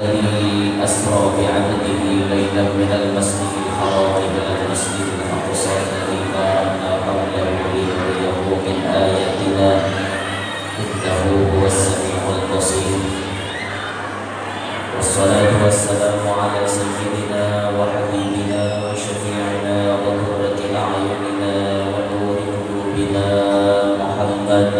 الذي أسرى بعبده ليلا من المسجد الحرام إلى المسجد الأقصى الذي باركنا حوله لنريه من آياتنا إنه هو السميع البصير. والصلاة والسلام على سيدنا وحبيبنا وشفيعنا وقرة أعيننا ونور قلوبنا محمد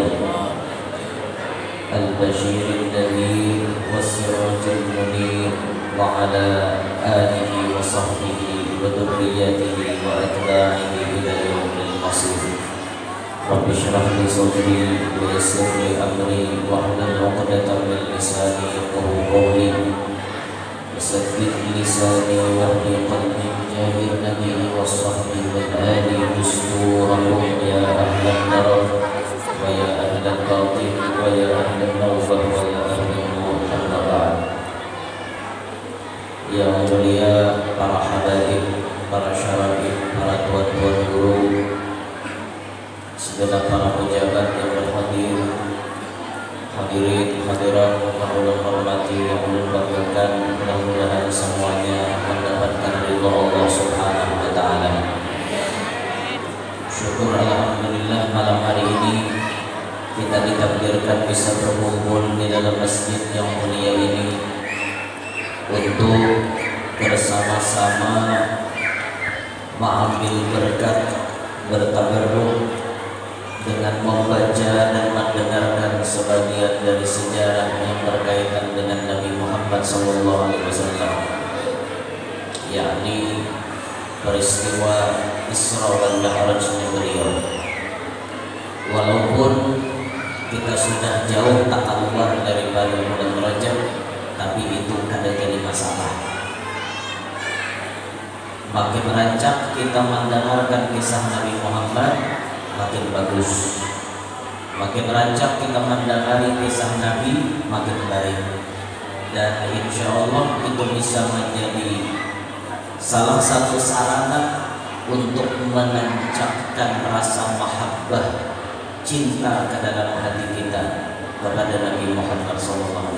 البشير النذير والسراج المنير وعلى آله وصحبه وذريته وأتباعه إلى يوم المصير. رب اشرح لي صدري ويسر لي أمري واحلل عقدة من لساني يفقهوا قولي وثبت لساني واهدي قلبي بجاه النبي والصحب والآل دستوركم يا أهل الدرر ويا أهل الباطل ويا أهل النوفل ويا أهل النور. أما بعد. Yang mulia para habaib, para syarabib, para tuan-tuan guru, segala para pejabat yang berhadir, hadirin hadirat yang Allah hormati, yang Allah banggakan, mudah-mudahan semuanya mendapatkan ridha Allah Subhanahu wa taala. Syukur alhamdulillah malam hari ini kita ditakdirkan bisa berkumpul di dalam masjid yang mulia ini untuk bersama-sama mengambil berkat, bertabarruk dengan membaca dan mendengarkan sebagian dari sejarah yang berkaitan dengan Nabi Muhammad SAW, yakni peristiwa Isra wal Mi'rajnya beliau. Walaupun kita sudah jauh tak keluar daripada bulan Rajab, tapi itu ada jadi masalah. Makin rancak kita mendengarkan kisah Nabi Muhammad, makin bagus. Makin rancak kita mendengari kisah Nabi, makin baik. Dan insya Allah itu bisa menjadi salah satu sarana untuk menancapkan rasa mahabbah, cinta ke dalam hati kita kepada Nabi Muhammad SAW.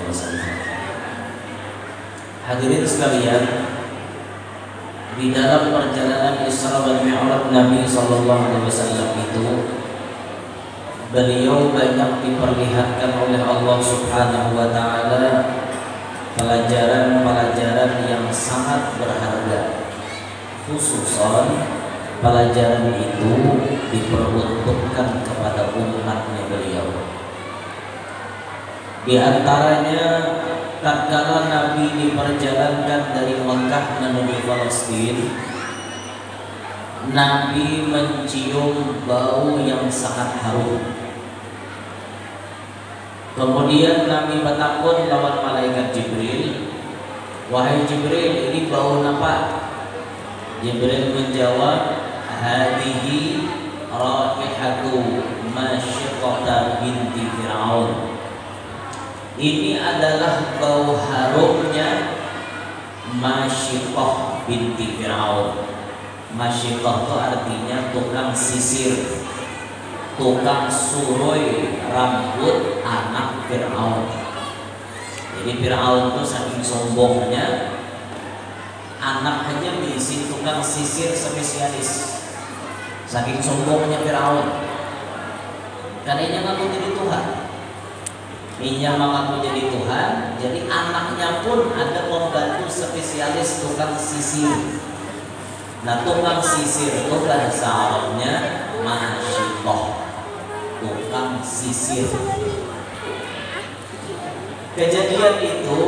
Hadirin sekalian, di dalam perjalanan Isra wal Mi'raj Nabi SAW itu, beliau banyak diperlihatkan oleh Allah Subhanahu wa taala pelajaran-pelajaran yang sangat berharga. Khususan pelajaran itu diperuntukkan kepada umatnya beliau. Di antaranya tatkala Nabi diperjalankan dari Mekah menuju Palestina, Nabi mencium bau yang sangat harum. Kemudian Nabi bertakun lawan malaikat Jibril, "Wahai Jibril, ini bau apa?" Jibril menjawab, "Hadihi raihatu Masyiqah binti Fir'aun." Ini adalah bau harumnya Masyiqah binti Fir'aun. Masyiqah itu artinya tukang sisir, tukang suroi rambut anak Fir'aun. Jadi Fir'aun itu saking sombongnya, anak aja diisi tukang sisir spesialis. Saking sombongnya Fir'aun, karena ngaku jadi Tuhan. Ia mengaku jadi Tuhan, jadi anaknya pun ada pembantu spesialis tukang sisir. Nah, tukang sisir itu bahasa Arabnya Masyiqah, tukang sisir. Kejadian itu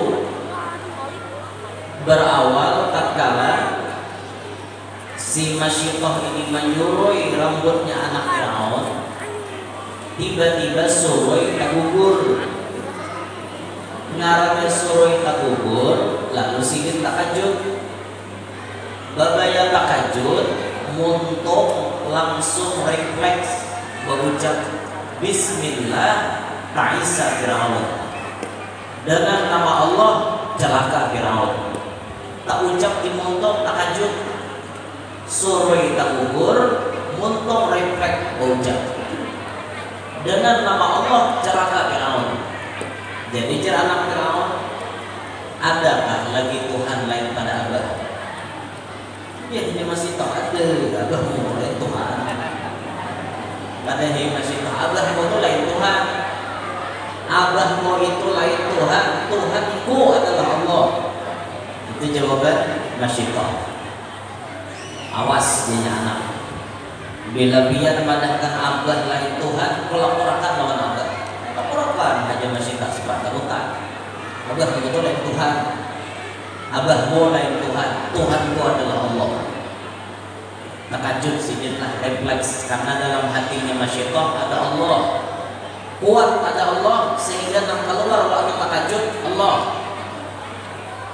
berawal tatkala si Masyiqah ini menyurui rambutnya anak Fir'aun. Tiba-tiba suroi tak gugur. Ngarannya suroi tak gugur, lalu sigit takajud. Babaya takajud, muntuk langsung refleks berucap Bismillah ta'isa Fir'aun. Dengan nama Allah celaka Fir'aun. Tak ucap di muntuk takajud, suroi tak gugur, muntuk refleks berucap dengan nama Allah celaka Fir'aun. Jadi cara anak Fir'aun Adakah lagi Tuhan lain pada abah? Ya ini masih tak ada. Abah mau lain Tuhan. Padahal masih tak. Abah mau lain Tuhan. Abah mau itu lain Tuhan. Tuhanku adalah Allah. Itu jawaban masih tak. Awas dia anak. Bila biar madahkan abah lain Tuhan, kolaborkan lawan abah. Laporkan aja masih tak sepat tarutan. Abah betul lain Tuhan. Abah mau lain Tuhan. Tuhanku adalah Allah. Takajud sejumlah refleks karena dalam hatinya masyidah ada Allah. Kuat ada Allah sehingga nang keluar waktu takajud Allah.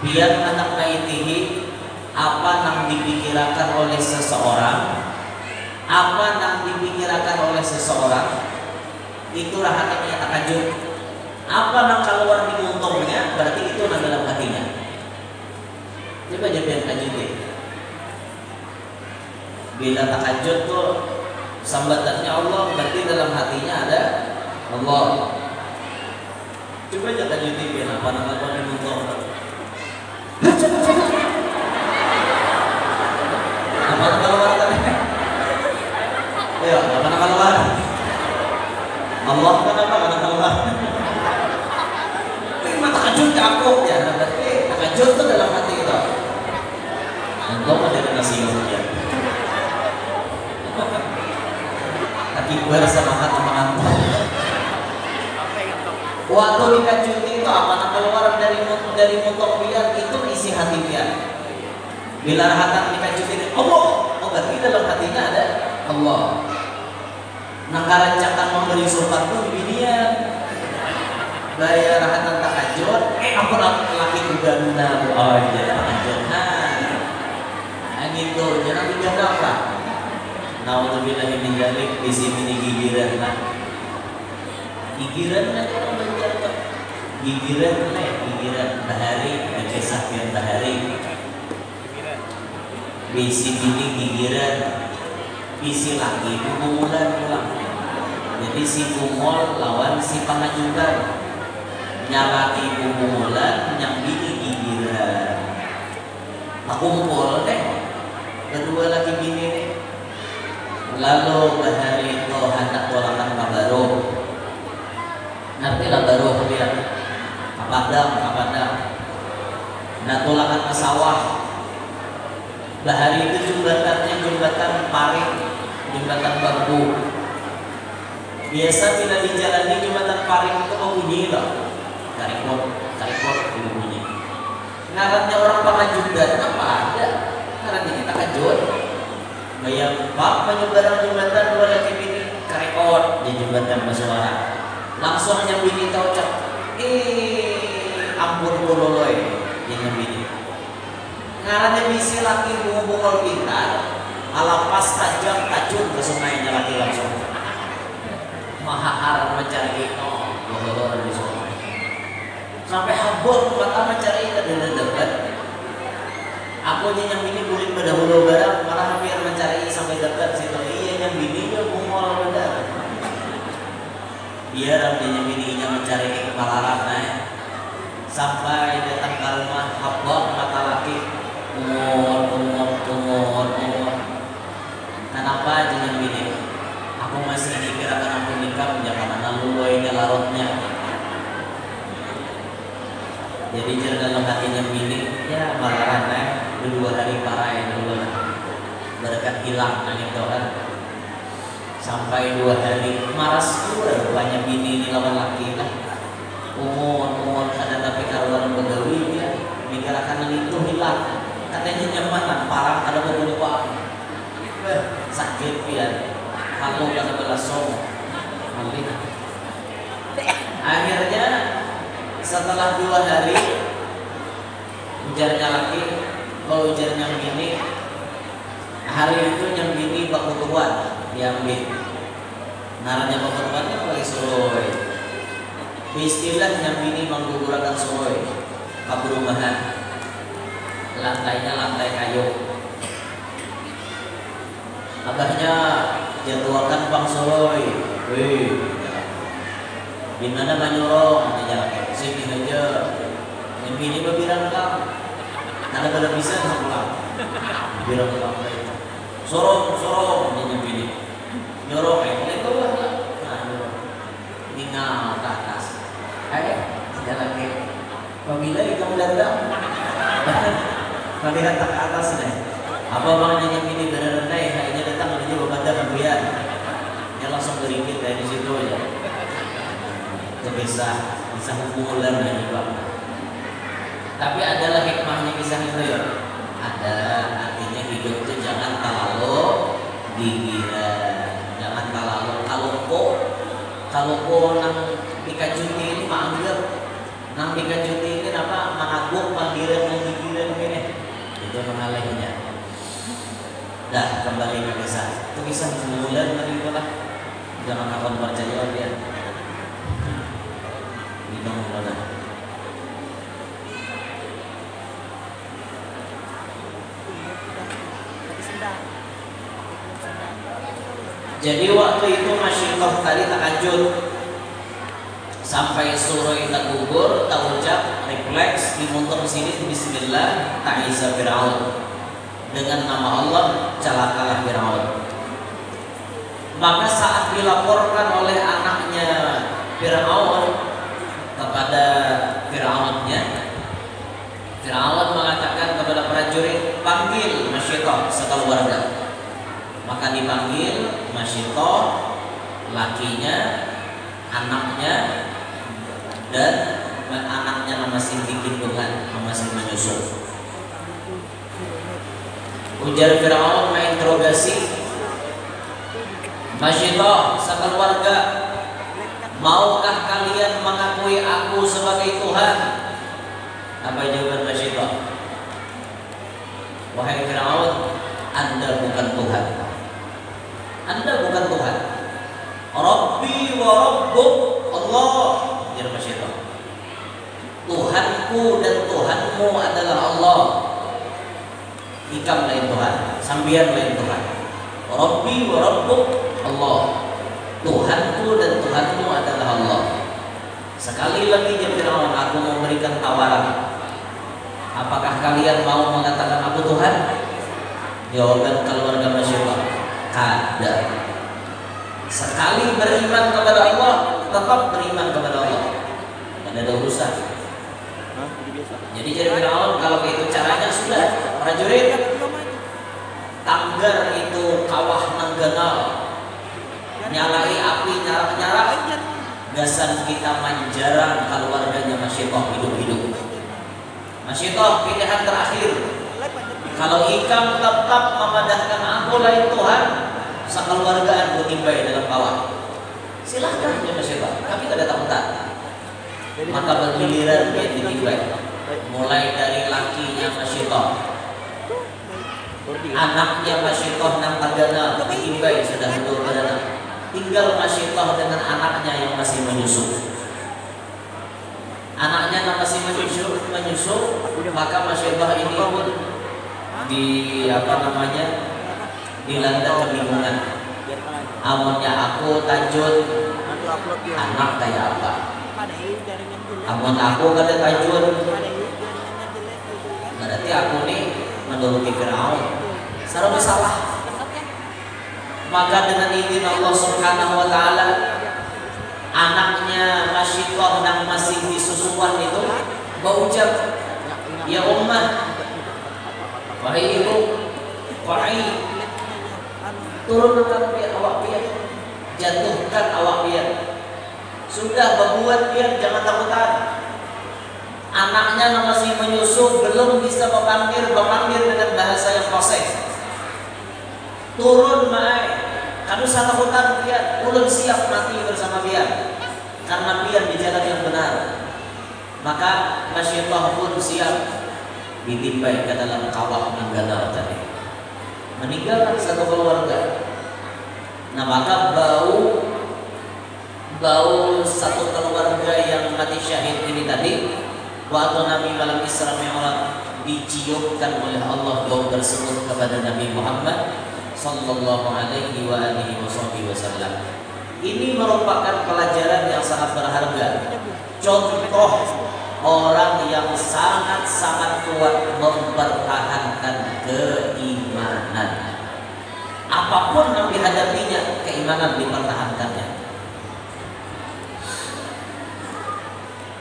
Biar anak naitihi apa nang dipikirkan oleh seseorang, apa nang dipikirkan oleh seseorang, itulah hakikatnya takajud. Apa nang keluar di muntungnya, berarti itu nang dalam hatinya. Coba jadi takajud deh. Bila takajud tuh sambatannya Allah, berarti dalam hatinya ada Allah. Coba aja takajud deh, apa nang keluar di muntung. Apa nang keluar tadi? Ayo, apa nang keluar? Allah kenapa nang keluar? Takajud capok ya, berarti takajud itu dalam hati kita. Untuk ada nasi ya. Tapi gue rasa makan mengantuk. Waktu dikajut itu apa nak keluar dari mutok biar itu isi hati dia. Bila rahatan dikajut ini Allah, oh berarti dalam hatinya ada Allah. Nangkarancakan memberi sopan pun binian. Gaya rahatan takajud, aku laki Uganda, oh iya takajud, gitu, jangan dijaga apa? Naudzubillahi min dzalik, di sini gigiran lah, gigiran lah orang menjaga, gigiran bahari, kisah yang bahari, bisi ini gigiran, bisi lagi kumumulan pulang, jadi si kumul lawan si pangajukan. Nyalati kumumulan yang bini gigiran. Aku kumpul deh kedua lagi bini nih. Lalu bahari itu hendak tolakan kabaru. Nanti lah baru dia kapadang. Nah tolakan ke sawah. Bahari itu jembatannya jembatan paring, jembatan bambu. Biasa bila dijalani jembatan paring itu bunyi loh. Karikot bunyi. Ngarannya orang pengajudan apa ada? Ngarannya kita kajut. Bayang pak menyeberang jembatan dua lagi bini karikot di jembatan bersuara. Langsung yang bini tahu cak. Ampun bololoy yang bini. Ngarannya bisi laki bunga-bunga pintar. Alapas tajam tajun ke sungainya laki langsung. Mahar mencari bololor di sungai. Sampai habor mata mencari dekat. Aku yang bini kulit pada hulu barang malah hampir mencari sampai dekat situ. Iya yang bininya mungol pada. Biar yang bininya mencari ke kepala naik sampai datang ke rumah habor mata laki umur. Kenapa yang bini? Aku masih dikirakan aku nikah jangan lalu ini larutnya. Jadi dalam hatinya bini ya malaran dua hari parain dulu berkat hilang itu kan sampai 2 hari maras juga banyak bini ini lawan laki lah umur ada tapi karuan begawi ya mikirkan itu hilang katanya nyaman parah ada beberapa sakit ya aku kata belasong akhirnya setelah 2 hari ujarnya laki kalau ujarnya bini hari itu yang bini baku tuan diambil naranya baku tuannya lagi suruh istilah yang bini menggugurkan suruh kaburumahan lantainya lantai kayu abahnya jadwalkan bang suruh wih gimana menyuruh sini aja Yang bini berbilang kau, ada bisa nggak pulang? Bilang kau itu, sorong yang bini, nyorong itu lah, tinggal ke atas. Ayo, jalan ke, pemila kamu datang, melihat ke atas nih. Apa maknanya yang bini benar-benar akhirnya datang dia berbanda kemudian, dia langsung berikut dari situ ya. Itu bisa hubungan dan juga. Tapi adalah hikmahnya kisah itu ya. Ada artinya hidup itu jangan terlalu pikiran, jangan terlalu kalau nang dikajuti ini manggil, nang dikajuti ini apa mengaguk panggilan pikiran ini. Itu mengalihnya. Dah kembali ke kisah. Itu kisah bulan tadi itu lah. Jangan akan percaya dia. Minum mana? Jadi waktu itu Masyikoh tadi tahajud sampai sore tak gugur, tak ucap, refleks di motor sini Bismillah, ta'isa Fir'aun. Dengan nama Allah celakalah Fir'aun. Maka saat dilaporkan oleh anaknya Fir'aun kepada Fir'aunnya, Fir'aun mengatakan kepada prajurit, panggil Masyikoh sekeluarga. Maka dipanggil Masyikoh, lakinya, anaknya, dan anaknya masih dikandungan, masih menyusul. Ujar Fir'aun menginterogasi Masyikoh sekeluarga, maukah kalian mengakui aku sebagai Tuhan? Apa jawaban Masyikoh? Wahai Fir'aun, Anda bukan Tuhan. Anda bukan Tuhan. Rabbi wa Rabbuk Allah. Ujar Masyikoh, Tuhanku dan Tuhanmu adalah Allah. Ikam lain Tuhan, sambian lain Tuhan. Rabbi wa Rabbuk Allah. Tuhanku dan Tuhanmu adalah Allah. Sekali lagi Fir'aun, aku memberikan tawaran. Apakah kalian mau mengatakan aku Tuhan? Jawaban keluarga Masyikoh, kada. Sekali beriman kepada Allah, tetap beriman kepada Allah. Tidak ada urusan. Jadi Fir'aun kalau itu caranya sudah prajurit tanggar itu kawah nangganal, nyalai api nyarak-nyarak, gasan kita menjarang keluarganya Masyikoh hidup-hidup. Masyikoh pilihan terakhir. Kalau ikam tetap memadahkan aku lain Tuhan, sekeluargaan kutimbai dalam kawah. Silahkan ya Masyikoh, kami tidak takutan. Maka bergiliran dia ditimbai. Mulai dari lakinya Masyikoh, anaknya Masyikoh nang tagana ditimbai sudah betul badana. Tinggal Masyikoh dengan anaknya yang masih menyusu. Anaknya yang masih menyusu, maka Masyikoh ini pun dilanda kebingungan. Amunnya aku tajud anak kayak apa? Amun aku kada tajud, berarti aku nih menuruti Fir'aun. Sarana salah. Maka dengan izin Allah Subhanahu wa taala, anaknya Masyikoh yang masih disusuan itu berucap, ya ummah, wahai ibu, wahai, turunkan biar awak biar, jatuhkan awak biar. Sudah berbuat biar, jangan takutan. Anaknya yang masih menyusu belum bisa memanggil dengan bahasa yang fasih. Turun mai, kanu takutan biar, ulun siap mati bersama biar, karena biar di jalan yang benar. Maka Masyikoh pun siap ditimbai ke dalam kawah meninggal tadi. Meninggalkan satu keluarga. Nah maka bau satu keluarga yang mati syahid ini tadi, waktu Nabi malam Isra Mi'raj diciumkan oleh Allah bau tersebut kepada Nabi Muhammad sallallahu alaihi wa alihi wasallam. Ini merupakan pelajaran yang sangat berharga. Contoh orang yang sangat-sangat kuat mempertahankan keimanan. Apapun yang dihadapinya, keimanan dipertahankannya.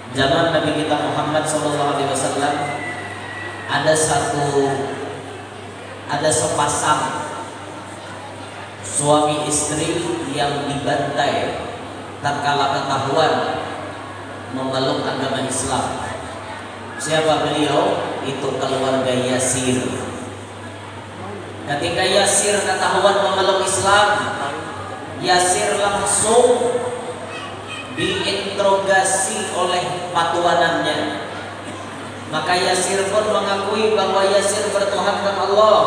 Zaman Nabi kita Muhammad SAW ada sepasang suami istri yang dibantai tatkala ketahuan memeluk agama Islam. Siapa beliau? Itu keluarga Yasir. Ketika Yasir ketahuan memeluk Islam, Yasir langsung diinterogasi oleh patuanannya. Maka Yasir pun mengakui bahwa Yasir bertuhankan Allah.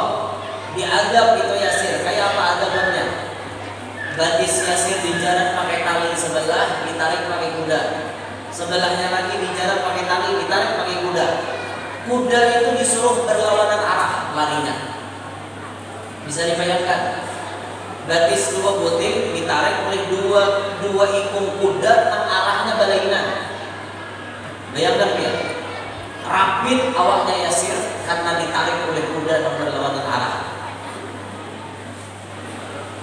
Diadab itu Yasir. Kayak apa adabannya? Gadis Yasir dijarat pakai tali sebelah, ditarik pakai kuda. Sebelahnya lagi dijarat pakai tali, ditarik pakai kuda. Kuda itu disuruh berlawanan arah larinya. Bisa dibayangkan? Gadis dua butir ditarik oleh dua ikung kuda yang arahnya berlainan. Bayangkan ya, rapid awaknya Yasir karena ditarik oleh kuda yang berlawanan arah.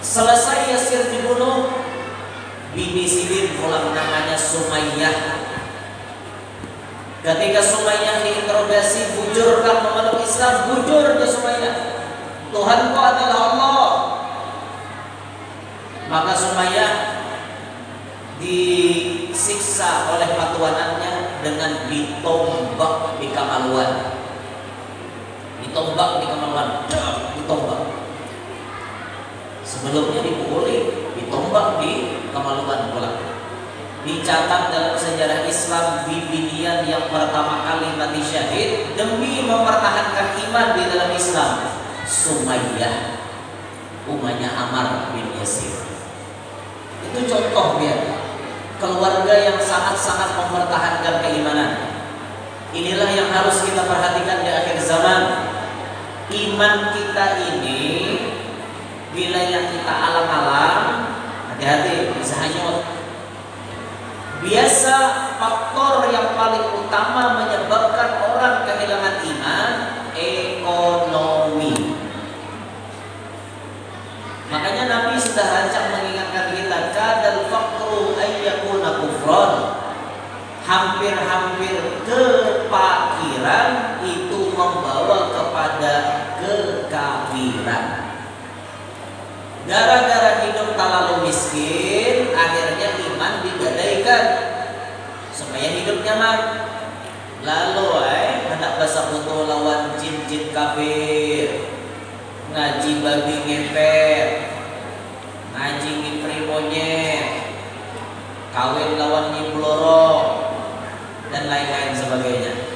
Selesai Yasir dibunuh, bibi Sirin pulang namanya Sumayyah. Ketika Sumayyah diinterogasi, bujurkah memeluk Islam? Bujur ke Sumayyah, Tuhanku adalah Allah. Maka Sumayyah disiksa oleh patuanannya dengan ditombak di kemaluan. Ditombak di kemaluan, ditombak. Sebelumnya dipukuli, ditombak di kemaluan pula. Dicatat dalam sejarah Islam, bibi dia yang pertama kali mati syahid demi mempertahankan iman di dalam Islam, Sumayyah, umahnya Ammar bin Yasir. Itu contoh biar keluarga yang sangat-sangat mempertahankan keimanan. Inilah yang harus kita perhatikan di akhir zaman. Iman kita ini bila yang kita alang-alang, hati-hati bisa hanyut. Biasa faktor yang paling utama menyebabkan orang kehilangan iman, ekonomi. Makanya Nabi sudah rancang mengingatkan kita, kadal faqru ayyakuna kufran. Hampir-hampir kefakiran itu membawa kepada kekafiran. Gara-gara hidup terlalu miskin, akhirnya iman digadaikan supaya hidup nyaman. Lalu hendak bahasa butuh lawan jin-jin kafir, ngaji babi ngepet, ngaji ngipri monyet, kawin lawan nyibloro, dan lain-lain sebagainya.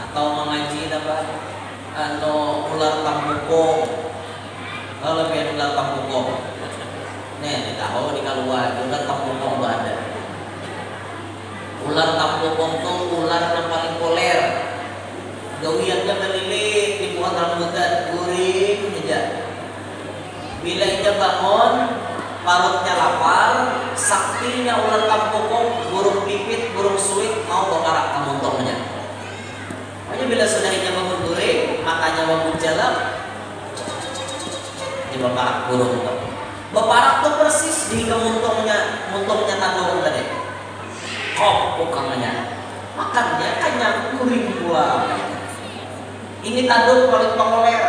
Atau mengaji apa? Ular tampukong. Kalau lebih ular tampukong, nih ditahu di keluar ular tampukong tuh ada. Ular tampukong tuh ular yang paling populer. Gawiannya melilit, dibuat rambutan guring aja. Bila ia bangun, parutnya lapar, saktinya ular tampukong, burung pipit, burung suit mau berkarak kamuntongnya. Makanya bila sudah ia bangun guring, matanya bangun jalan. Berparak burung tuh. Berparak tuh persis di kemuntungnya tandung tadi. Kok bukannya makannya kenyang kuring gua. Ini tandung paling populer.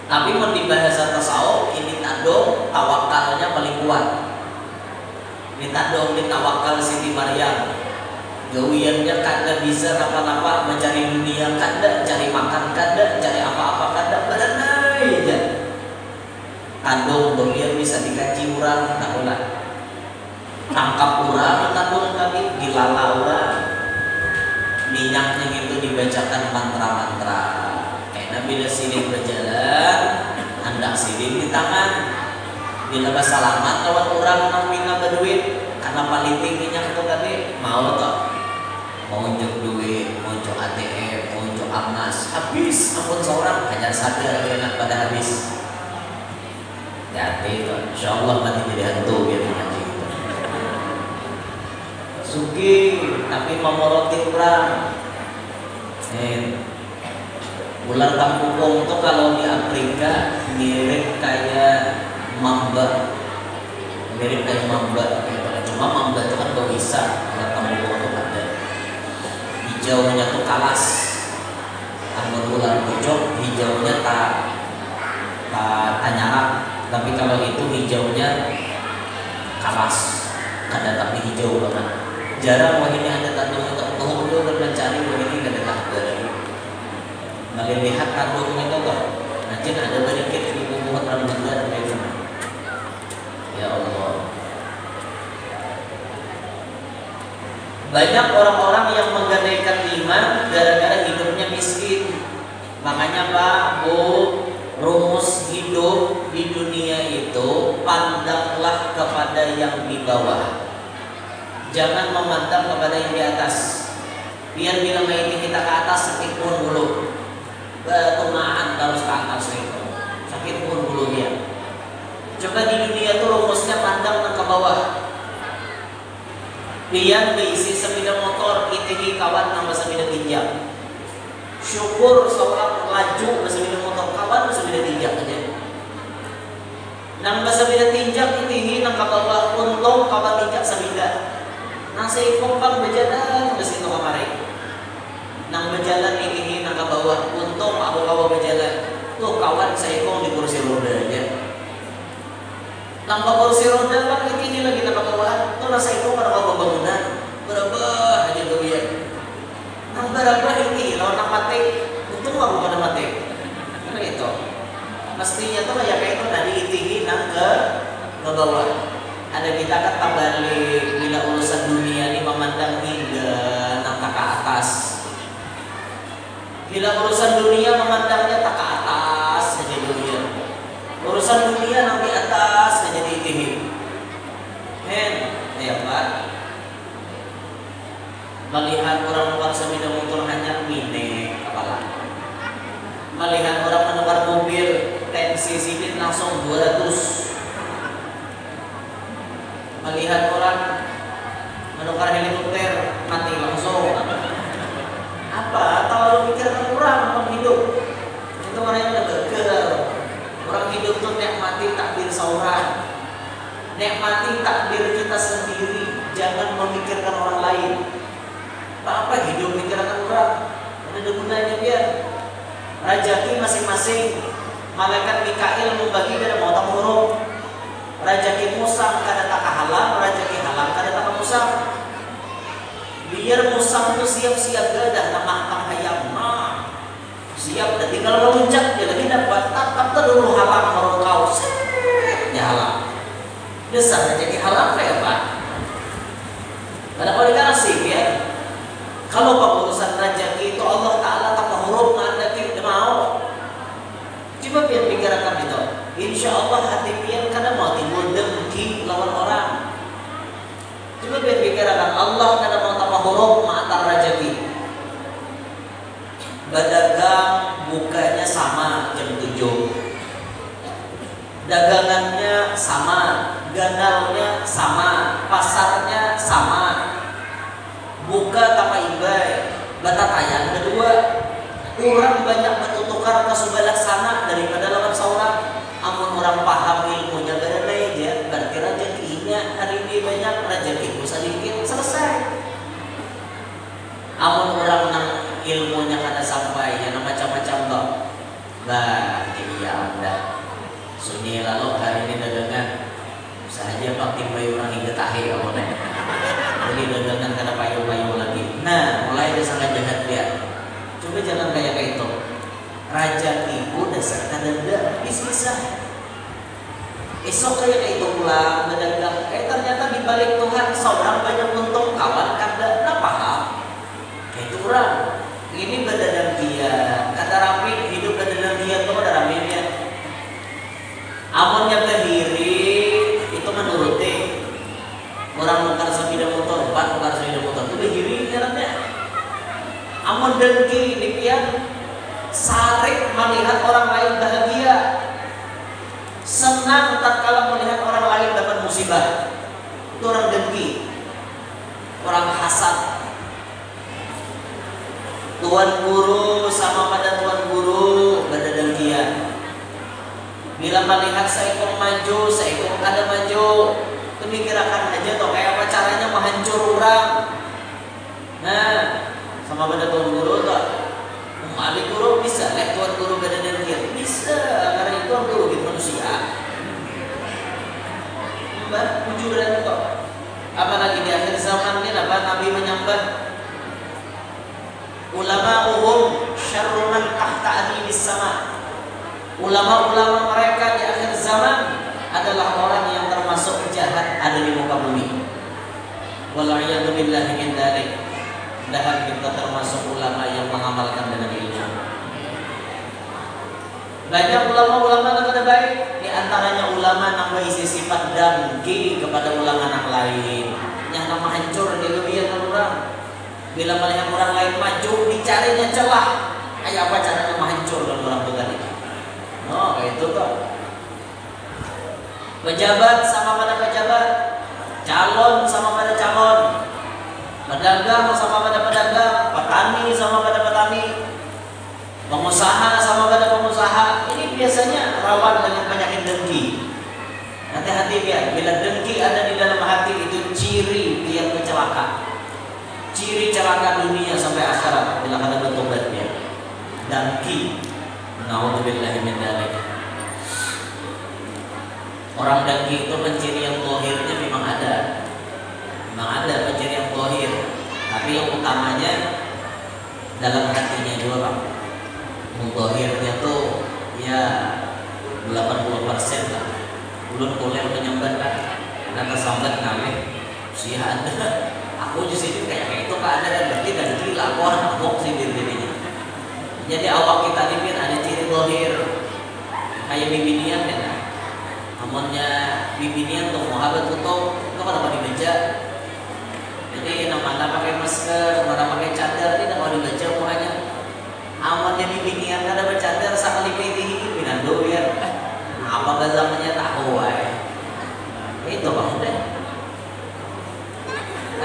Tapi mau di bahasa tasawuf ini tandung tawakalnya paling kuat. Ini tandung ditawakal Siti Maryam. Gawiannya kada bisa apa-apa mencari dunia, kada cari makan, kada cari apa-apa, kada berenai aja. Tandung biar bisa dikaji urang, tak ulah. Tangkap urang, tandung kami dilala urang. Minyaknya itu dibacakan mantra-mantra. Karena bila silin berjalan, hendak silin di tangan. Bila bersalamat lawan orang nang mina berduit, karena paling tingginya itu tadi mau toh. Mau unjuk duit, mau unjuk ATM, mau unjuk emas, habis ampun seorang hanya sadar enak pada habis. Hati itu, insya Allah mati jadi hantu biar ngaji. sugih tapi memoroti orang. Ular kampung itu kalau di Afrika mirip kayak mamba, cuma mamba itu kan gak bisa. Ular kampung itu ada hijaunya tuh kalas, anggur ular pucuk hijaunya tak nyarak, tapi kalau itu hijaunya kalas, ada tapi hijau banget. Jarang wah ini ada tandung itu, tuh mencari wah ini ada tandung. Melihat kandungnya itu kok, nanti ada sedikit di bumbu rambutan kayak gitu. Ya Allah. Banyak orang-orang yang menggadaikan iman gara-gara hidupnya miskin. Makanya Pak, Bu, rumus hidup di dunia itu pandanglah kepada yang di bawah. Jangan memandang kepada yang di atas. Biar bila ini kita ke atas sakit pun dulu. Tumaan harus ke atas itu. Sakit pun dulu dia. Coba di dunia itu rumusnya pandang ke bawah. Dia diisi sepeda motor, itihi kawan nambah sepeda tinjak. Syukur seorang laju sepeda motor kawan sepeda tinjak aja. Nambah sepeda tinjak itihi nang ke bawah, untung kawan tinjak sepeda. Nang seikompang berjalan ke situ kemarin. Nang berjalan itihi nang ke bawah, untung aku kawan berjalan. Tuh kawan seikong di kursi roda aja. Tanpa kursi roda kan ini lagi nang ke bawah. Tuh nang seikong pada kawan bangunan. Berapa aja tuh ya. Nang berapa ini lawan nang mati. Untung aku pada mati. Karena itu. Mestinya tuh kayak itu tadi itihi nang ke bawah. Ada kita kan tabalik bila urusan dunia ini memandang hingga nang ke atas. Bila urusan dunia memandangnya tak ke atas saja dunia. Urusan dunia nang di atas saja diitihim. Ya Pak. Melihat orang luar sepeda motor hanya mine kepala. Melihat orang menukar mobil tensi sini langsung 200. Melihat orang menukar helikopter mati langsung. Apa? Kalau pikirkan orang hidup itu orang yang udah gagal. Orang hidup tuh nikmati takdir seorang, nikmati takdir kita sendiri. Jangan memikirkan orang lain. Apa hidup pikirkan orang? Ada gunanya biar rezeki masing-masing. Malaikat Mikail membagi dari mau tak huruf. Rezeki musang kada tak halang, rezeki halang kada tak musang. Biar musang itu siap-siap dah nama hayam siap dan tinggal meluncat dia lagi dapat tak dulu halang merokau ya halang besar jadi halang kayak apa? Pada kali kasih ya. Kalau urusan rezeki itu Allah Taala tak huruf nggak ada mau. Coba biar pikirkan itu. Insya Allah hati pian kadang mau timbul dengki lawan orang. Coba biar pikirkan Allah kadang mau tambah huruf matar rezeki. Berdagang bukanya sama jam 7. Dagangannya sama, ganalnya sama, pasarnya sama. Buka tanpa ibai, batatayang kedua. Orang banyak bertukar ke sebelah sana daripada lawan seorang. Amun orang paham ilmunya berenai ya, berarti rezekinya hari ini banyak, rezekiku sedikit, selesai. Amun orang nang ilmunya kada sampai ya macam-macam loh. Bah, ini ya Anda. Sunyi lalu hari ini dagangan saja pakai bayu orang hingga tahi amun. Jadi dagangan kada payu-payu lagi. Nah, mulai ada sangat jahat dia. Coba jangan kayak itu. Rezekiku dasar kada bisa. Esok kayak itu pulang berdagang. Ternyata di balik Tuhan seorang banyak untung kawan kada paham. Itu orang ini berdagang dia kata rapi hidup berdagang dia itu ada rapi dia amunnya berdiri itu menuruti orang nukar sepeda motor nukar sepeda motor itu berdiri jalannya amun dengki ini pian sarik melihat orang lain bahagia senang tatkala melihat orang lain dapat musibah itu orang dengki orang hasad. Tuan guru sama pada tuan guru pada dengkian. Bila melihat seekor maju, seekor kada maju, itu dikirakan aja toh kayak apa caranya menghancur orang. Nah, sama pada tuan guru toh, mali guru bisa, lihat tuan guru pada dengkian bisa, karena itu tuan guru gitu manusia. Mbak, ujuran kok. Apalagi di akhir zaman ini apa Nabi menyambat ulama'uhum syarru man tahta adibis sama. Ulama-ulama mereka di akhir zaman adalah orang yang termasuk jahat ada di muka bumi. Wal'iyadu billahi min dzalik. Dan kita termasuk ulama yang mengamalkan dengan ilmu. Banyak ulama-ulama yang ada baik, di antaranya ulama yang berisi sifat dengki kepada ulama yang lain, yang nama hancur di lebihan orang. Bila melihat orang lain maju, dicarinya celah. Kayak apa caranya menghancur dan orang itu tadi? Oh, kayak itu kok. Pejabat sama pada pejabat, calon sama pada calon, pedagang sama pada pedagang, petani sama pada petani, pengusaha sama pada pengusaha. Ini biasanya rawan dengan penyakit dengki. Hati-hati ya, bila dengki ada di dalam hati itu ciri dia celaka. Ciri celaka dunia sampai akhirat bila ada bertobatnya. Dengki. Nauzubillahi min dzalik. Orang dengki itu penciri yang zahirnya memang ada. Memang ada penciri yang zahir. Tapi yang utamanya dalam hatinya juga, Bang. Zahirnya tuh ya 80% lah. Ulun kuliah menyambat kan. Karena kesambat ngalih. Sih ada. Aku di sini kayak itu keadaan berarti dan gila aku orang abok sih dirinya. Jadi awak kita ini ada ciri zahir kayak bibinian kan. Namunnya bibinian tuh muhabat tuh itu kan apa di meja. Jadi nama pakai masker